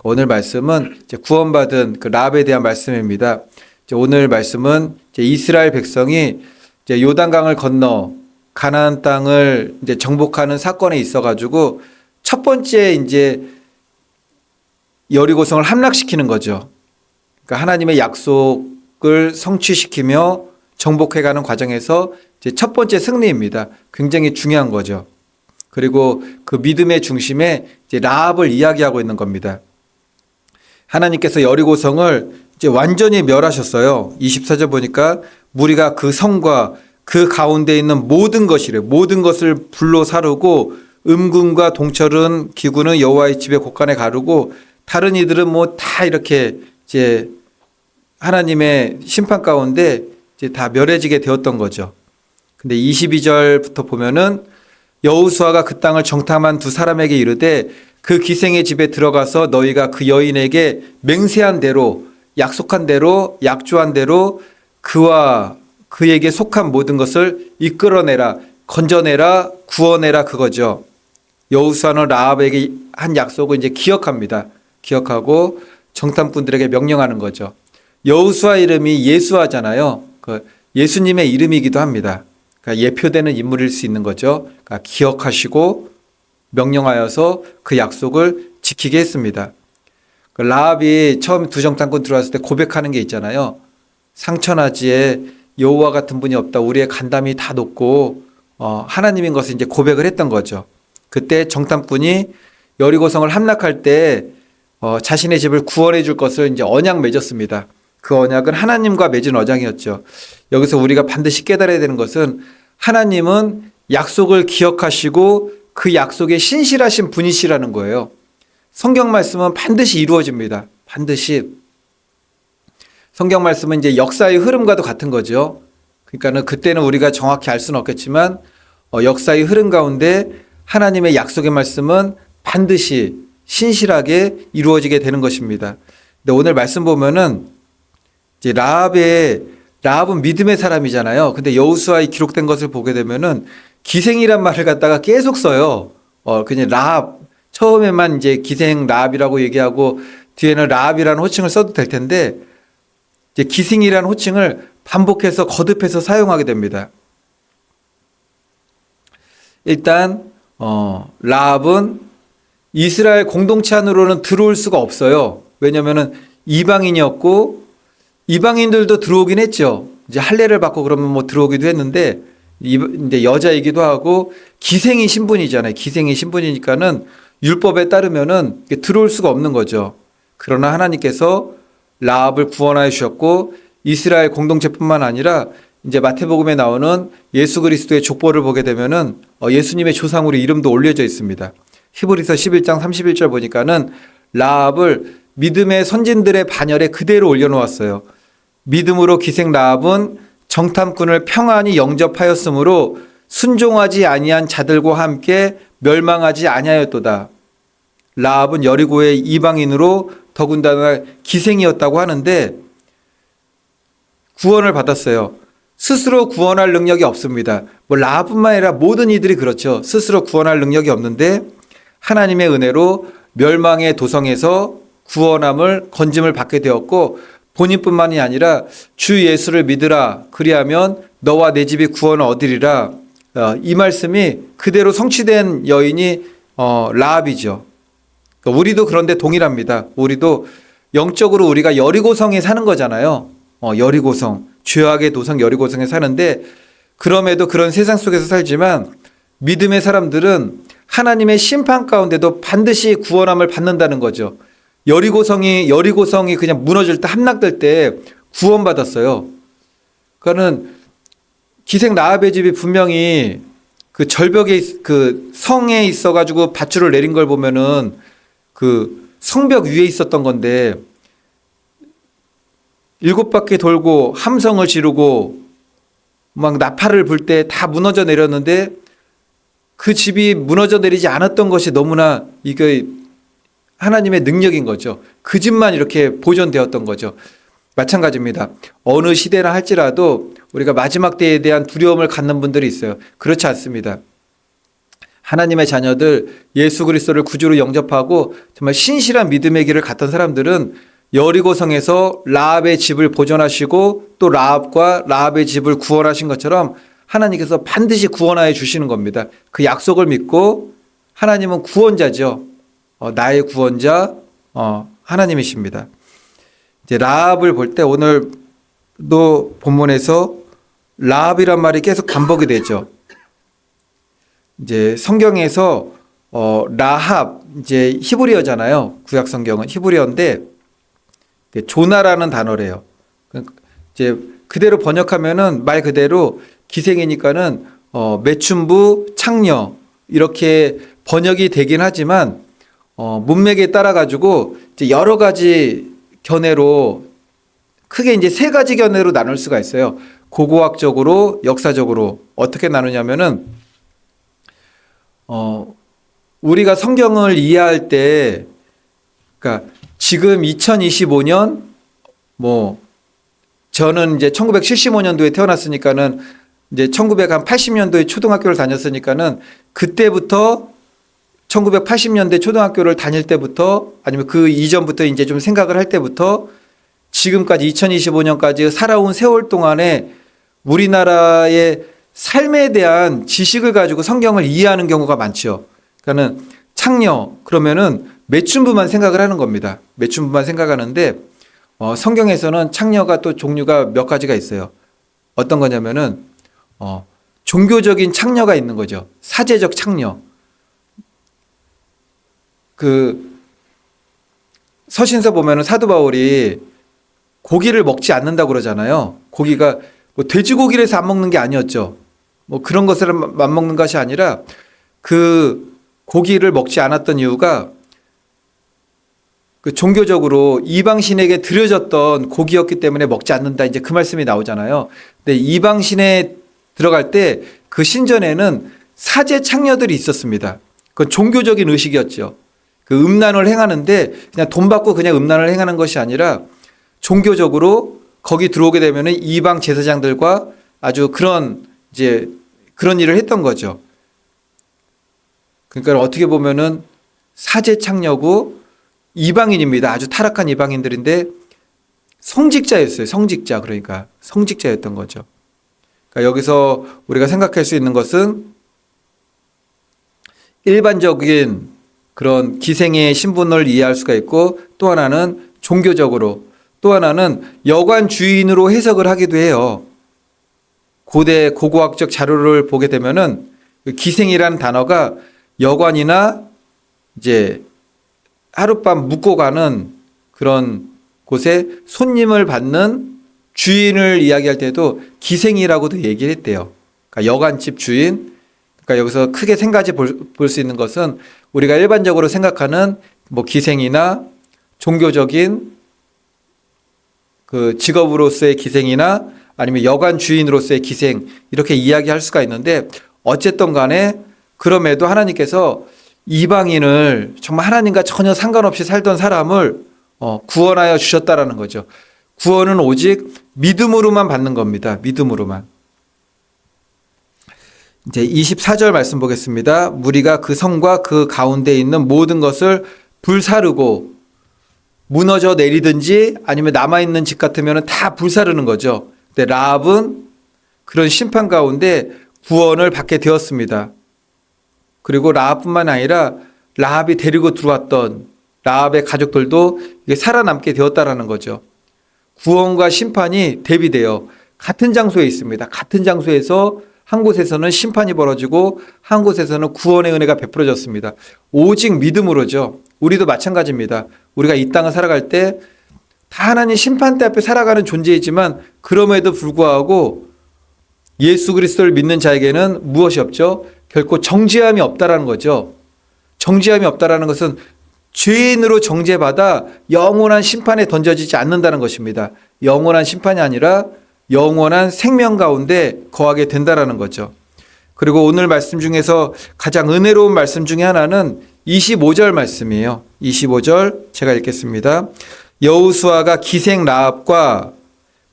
오늘 말씀은 이제 구원받은 그 라합에 대한 말씀입니다. 이제 오늘 말씀은 이제 이스라엘 백성이 이제 요단강을 건너 가나안 땅을 이제 정복하는 사건에 있어가지고 첫 번째 이제 여리고성을 함락시키는 거죠. 그러니까 하나님의 약속을 성취시키며 정복해가는 과정에서 이제 첫 번째 승리입니다. 굉장히 중요한 거죠. 그리고 그 믿음의 중심에 이제 라합을 이야기하고 있는 겁니다. 하나님께서 여리고성을 이제 완전히 멸하셨어요. 24절 보니까 무리가 그 성과 그 가운데 있는 모든 것이래. 모든 것을 불로 사르고 음군과 동철은 기구는 여호와의 집에 곳간에 가르고 다른 이들은 뭐 다 이렇게 이제 하나님의 심판 가운데 이제 다 멸해지게 되었던 거죠. 근데 22절부터 보면은 여호수아가 그 땅을 정탐한 두 사람에게 이르되 그 기생의 집에 들어가서 너희가 그 여인에게 맹세한 대로 약속한 대로 약조한 대로 그와 그에게 속한 모든 것을 이끌어내라, 건져내라, 구원해라 그거죠. 여호수아는 라합에게 한 약속을 이제 기억합니다. 기억하고 정탐꾼들에게 명령하는 거죠. 여호수아 이름이 예수아잖아요. 그 예수님의 이름이기도 합니다. 그러니까 예표되는 인물일 수 있는 거죠. 그러니까 기억하시고 명령하여서 그 약속을 지키게 했습니다. 그 라합이 처음 두 정탐꾼 들어왔을 때 고백하는 게 있잖아요. 상천하지에 여호와 같은 분이 없다. 우리의 간담이 다 높고 하나님인 것을 이제 고백을 했던 거죠. 그때 정탐꾼이 여리고성을 함락할 때 자신의 집을 구원해 줄 것을 이제 언약 맺었습니다. 그 언약은 하나님과 맺은 언약이었죠. 여기서 우리가 반드시 깨달아야 되는 것은 하나님은 약속을 기억하시고 그 약속에 신실하신 분이시라는 거예요. 성경 말씀은 반드시 이루어집니다. 반드시. 성경 말씀은 이제 역사의 흐름과도 같은 거죠. 그러니까는 그때는 우리가 정확히 알 수는 없겠지만 역사의 흐름 가운데 하나님의 약속의 말씀은 반드시 신실하게 이루어지게 되는 것입니다. 근데 오늘 말씀 보면은 이제 라합은 믿음의 사람이잖아요. 근데 여호수아에 기록된 것을 보게 되면은 기생이란 말을 갖다가 계속 써요. 그냥 라합 처음에만 이제 기생 라합이라고 얘기하고 뒤에는 라합이라는 호칭을 써도 될 텐데 이제 기생이라는 호칭을 반복해서 거듭해서 사용하게 됩니다. 일단 라합은 이스라엘 공동체 안으로는 들어올 수가 없어요. 왜냐하면은 이방인이었고 이방인들도 들어오긴 했죠. 이제 할례를 받고 그러면 뭐 들어오기도 했는데 이제 여자이기도 하고 기생이 신분이잖아요. 기생이 신분이니까는 율법에 따르면은 들어올 수가 없는 거죠. 그러나 하나님께서 라합을 구원하여 주셨고 이스라엘 공동체뿐만 아니라 이제 마태복음에 나오는 예수 그리스도의 족보를 보게 되면은 예수님의 조상으로 이름도 올려져 있습니다. 히브리서 11장 31절 보니까는 라합을 믿음의 선진들의 반열에 그대로 올려놓았어요. 믿음으로 기생 라합은 정탐꾼을 평안히 영접하였으므로 순종하지 아니한 자들과 함께 멸망하지 아니하였도다. 라합은 여리고의 이방인으로 더군다나 기생이었다고 하는데 구원을 받았어요. 스스로 구원할 능력이 없습니다. 뭐 라합뿐만 아니라 모든 이들이 그렇죠. 스스로 구원할 능력이 없는데 하나님의 은혜로 멸망의 도성에서 구원함을 건짐을 받게 되었고 본인뿐만이 아니라 주 예수를 믿으라 그리하면 너와 내 집이 구원을 얻으리라. 이 말씀이 그대로 성취된 여인이 라합이죠. 우리도 그런데 동일합니다. 우리도 영적으로 우리가 여리고성에 사는 거잖아요. 여리고성, 죄악의 도성 여리고성에 사는데 그럼에도 그런 세상 속에서 살지만 믿음의 사람들은 하나님의 심판 가운데도 반드시 구원함을 받는다는 거죠. 여리고성이 그냥 무너질 때 함락될 때 구원받았어요. 그러니까는 기생 라합의 집이 분명히 그 절벽에 그 성에 있어가지고 밧줄을 내린 걸 보면은 그 성벽 위에 있었던 건데 7바퀴 돌고 함성을 지르고 막 나팔을 불 때 다 무너져 내렸는데 그 집이 무너져 내리지 않았던 것이 너무나 이게 하나님의 능력인 거죠. 그 집만 이렇게 보존되었던 거죠. 마찬가지입니다. 어느 시대나 할지라도 우리가 마지막 때에 대한 두려움을 갖는 분들이 있어요. 그렇지 않습니다. 하나님의 자녀들 예수 그리스도를 구주로 영접하고 정말 신실한 믿음의 길을 갔던 사람들은 여리고성에서 라합의 집을 보존하시고 또 라합과 라합의 집을 구원하신 것처럼 하나님께서 반드시 구원하여 주시는 겁니다. 그 약속을 믿고 하나님은 구원자죠. 나의 구원자 하나님이십니다. 이제 라합을 볼 때 오늘도 본문에서 라합이란 말이 계속 반복이 되죠. 이제 성경에서 라합 이제 히브리어잖아요. 구약 성경은 히브리어인데 조나라는 단어래요. 이제 그대로 번역하면은 말 그대로 기생이니까는 매춘부 창녀 이렇게 번역이 되긴 하지만 문맥에 따라 가지고 이제 여러 가지 견해로 크게 이제 세 가지 견해로 나눌 수가 있어요. 고고학적으로 역사적으로 어떻게 나누냐면은 우리가 성경을 이해할 때 그러니까 지금 2025년 저는 이제 1975년도에 태어났으니까는 이제 1980년도에 초등학교를 다녔으니까는 그때부터 1980년대 초등학교를 다닐 때부터 아니면 그 이전부터 이제 좀 생각을 할 때부터 지금까지 2025년까지 살아온 세월 동안에 우리나라의 삶에 대한 지식을 가지고 성경을 이해하는 경우가 많죠. 그러니까는 창녀 그러면은 매춘부만 생각을 하는 겁니다. 매춘부만 생각하는데 성경에서는 창녀가 또 종류가 몇 가지가 있어요. 어떤 거냐면은 종교적인 창녀가 있는 거죠. 사제적 창녀. 그 서신서 보면은 사도 바울이 고기를 먹지 않는다고 그러잖아요. 고기가 뭐 돼지고기를 해서 안 먹는 게 아니었죠. 뭐 그런 것을 안 먹는 것이 아니라 그 고기를 먹지 않았던 이유가 그 종교적으로 이방신에게 드려졌던 고기였기 때문에 먹지 않는다. 이제 그 말씀이 나오잖아요. 근데 이방신에 들어갈 때 그 신전에는 사제 창녀들이 있었습니다. 그건 종교적인 의식이었죠. 그 음란을 행하는데 그냥 돈 받고 그냥 음란을 행하는 것이 아니라 종교적으로 거기 들어오게 되면은 이방 제사장들과 아주 그런 일을 했던 거죠. 그러니까 어떻게 보면은 사제 창녀고 이방인입니다. 아주 타락한 이방인들인데 성직자였어요. 성직자. 그러니까 성직자였던 거죠. 그러니까 여기서 우리가 생각할 수 있는 것은 일반적인 그런 기생의 신분을 이해할 수가 있고 또 하나는 종교적으로 또 하나는 여관 주인으로 해석을 하기도 해요. 고대 고고학적 자료를 보게 되면은 기생이라는 단어가 여관이나 이제 하룻밤 묵고 가는 그런 곳에 손님을 받는 주인을 이야기할 때도 기생이라고도 얘기를 했대요. 그러니까 여관집 주인. 그러니까 여기서 크게 세 가지 볼 수 있는 것은 우리가 일반적으로 생각하는 뭐 기생이나 종교적인 그 직업으로서의 기생이나 아니면 여관 주인으로서의 기생 이렇게 이야기할 수가 있는데 어쨌든 간에 그럼에도 하나님께서 이방인을 정말 하나님과 전혀 상관없이 살던 사람을 구원하여 주셨다라는 거죠. 구원은 오직 믿음으로만 받는 겁니다. 믿음으로만. 이제 24절 말씀 보겠습니다. 무리가 그 성과 그 가운데 있는 모든 것을 불사르고 무너져 내리든지 아니면 남아있는 집 같으면 다 불사르는 거죠. 근데 라합은 그런 심판 가운데 구원을 받게 되었습니다. 그리고 라합뿐만 아니라 라합이 데리고 들어왔던 라합의 가족들도 이게 살아남게 되었다라는 거죠. 구원과 심판이 대비되어 같은 장소에 있습니다. 같은 장소에서 한 곳에서는 심판이 벌어지고 한 곳에서는 구원의 은혜가 베풀어졌습니다. 오직 믿음으로죠. 우리도 마찬가지입니다. 우리가 이 땅을 살아갈 때 다 하나님 심판대 앞에 살아가는 존재이지만 그럼에도 불구하고 예수 그리스도를 믿는 자에게는 무엇이 없죠? 결코 정죄함이 없다라는 거죠. 정죄함이 없다라는 것은 죄인으로 정죄받아 영원한 심판에 던져지지 않는다는 것입니다. 영원한 심판이 아니라 영원한 생명 가운데 거하게 된다라는 거죠. 그리고 오늘 말씀 중에서 가장 은혜로운 말씀 중에 하나는 25절 말씀이에요. 25절 제가 읽겠습니다. 여호수아가 기생 라합과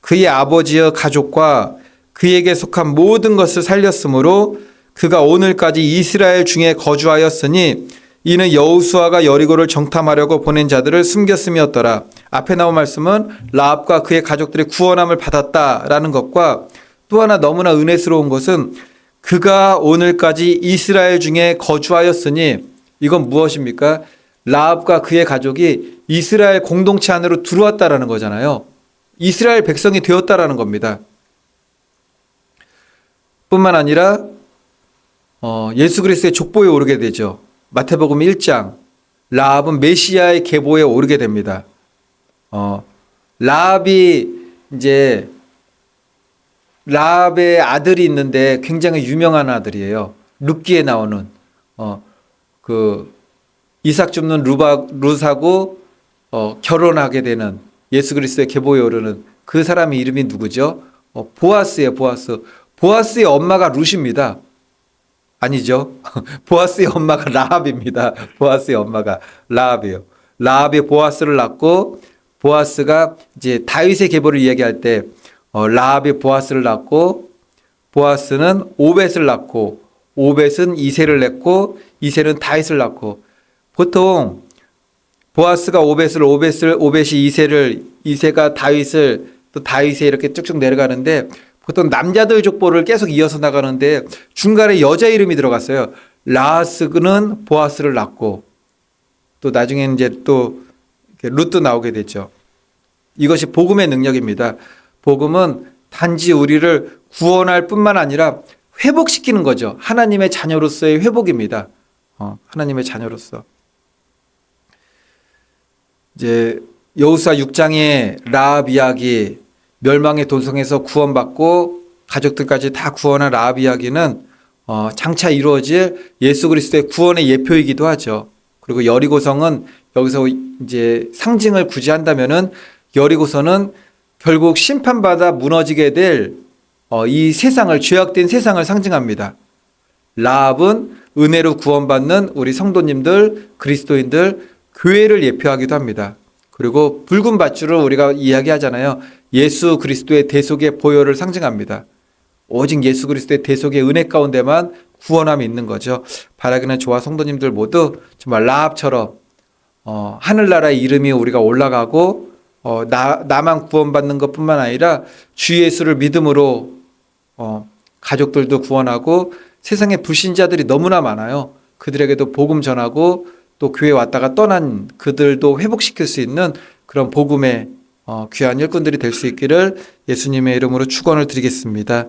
그의 아버지의 가족과 그에게 속한 모든 것을 살렸으므로 그가 오늘까지 이스라엘 중에 거주하였으니 이는 여호수아가 여리고를 정탐하려고 보낸 자들을 숨겼음이었더라. 앞에 나온 말씀은 라합과 그의 가족들이 구원함을 받았다라는 것과 또 하나 너무나 은혜스러운 것은 그가 오늘까지 이스라엘 중에 거주하였으니 이건 무엇입니까? 라합과 그의 가족이 이스라엘 공동체 안으로 들어왔다라는 거잖아요. 이스라엘 백성이 되었다라는 겁니다. 뿐만 아니라 예수 그리스도의 족보에 오르게 되죠. 마태복음 1장 라합은 메시아의 계보에 오르게 됩니다. 라합이 이제 라합의 아들이 있는데 굉장히 유명한 아들이에요. 룻기에 나오는 그 이삭 줍는 룻하고 결혼하게 되는 예수 그리스도의 계보에 오르는 그 사람의 이름이 누구죠? 보아스예요. 보아스. 보아스의 엄마가 룻입니다. 아니죠. 보아스의 엄마가 라합입니다. 보아스의 엄마가 라합이에요. 라합이 보아스를 낳고 보아스가 이제 다윗의 계보를 이야기할 때 라합이 보아스를 낳고 보아스는 오벳을 낳고 오벳은 이새를 낳고 이새는 다윗을 낳고 보통 보아스가 오벳이 이새를 이새가 다윗을 또 다윗에 이렇게 쭉쭉 내려가는데 보통 남자들 족보를 계속 이어서 나가는데 중간에 여자 이름이 들어갔어요. 라하스는 보아스를 낳고 또 나중에는 이제 또 룻도 나오게 됐죠. 이것이 복음의 능력입니다. 복음은 단지 우리를 구원할 뿐만 아니라 회복시키는 거죠. 하나님의 자녀로서의 회복입니다. 하나님의 자녀로서. 이제 여호수아 6장의 라합 이야기, 멸망의 도성에서 구원받고 가족들까지 다 구원한 라합 이야기는 장차 이루어질 예수 그리스도의 구원의 예표이기도 하죠. 그리고 여리고성은 여기서 이제 상징을 굳이 한다면은 여리고성은 결국 심판받아 무너지게 될 이 세상을 죄악된 세상을 상징합니다. 라합은 은혜로 구원받는 우리 성도님들, 그리스도인들, 교회를 예표하기도 합니다. 그리고 붉은 밧줄을 우리가 이야기하잖아요. 예수 그리스도의 대속의 보혈을 상징합니다. 오직 예수 그리스도의 대속의 은혜 가운데만 구원함이 있는 거죠. 바라기는 저와 성도님들 모두 정말 라합처럼 하늘나라의 이름이 우리가 올라가고 나만 구원받는 것뿐만 아니라 주 예수를 믿음으로 가족들도 구원하고 세상에 불신자들이 너무나 많아요. 그들에게도 복음 전하고 또 교회 왔다가 떠난 그들도 회복시킬 수 있는 그런 복음의 귀한 일꾼들이 될 수 있기를 예수님의 이름으로 축원을 드리겠습니다.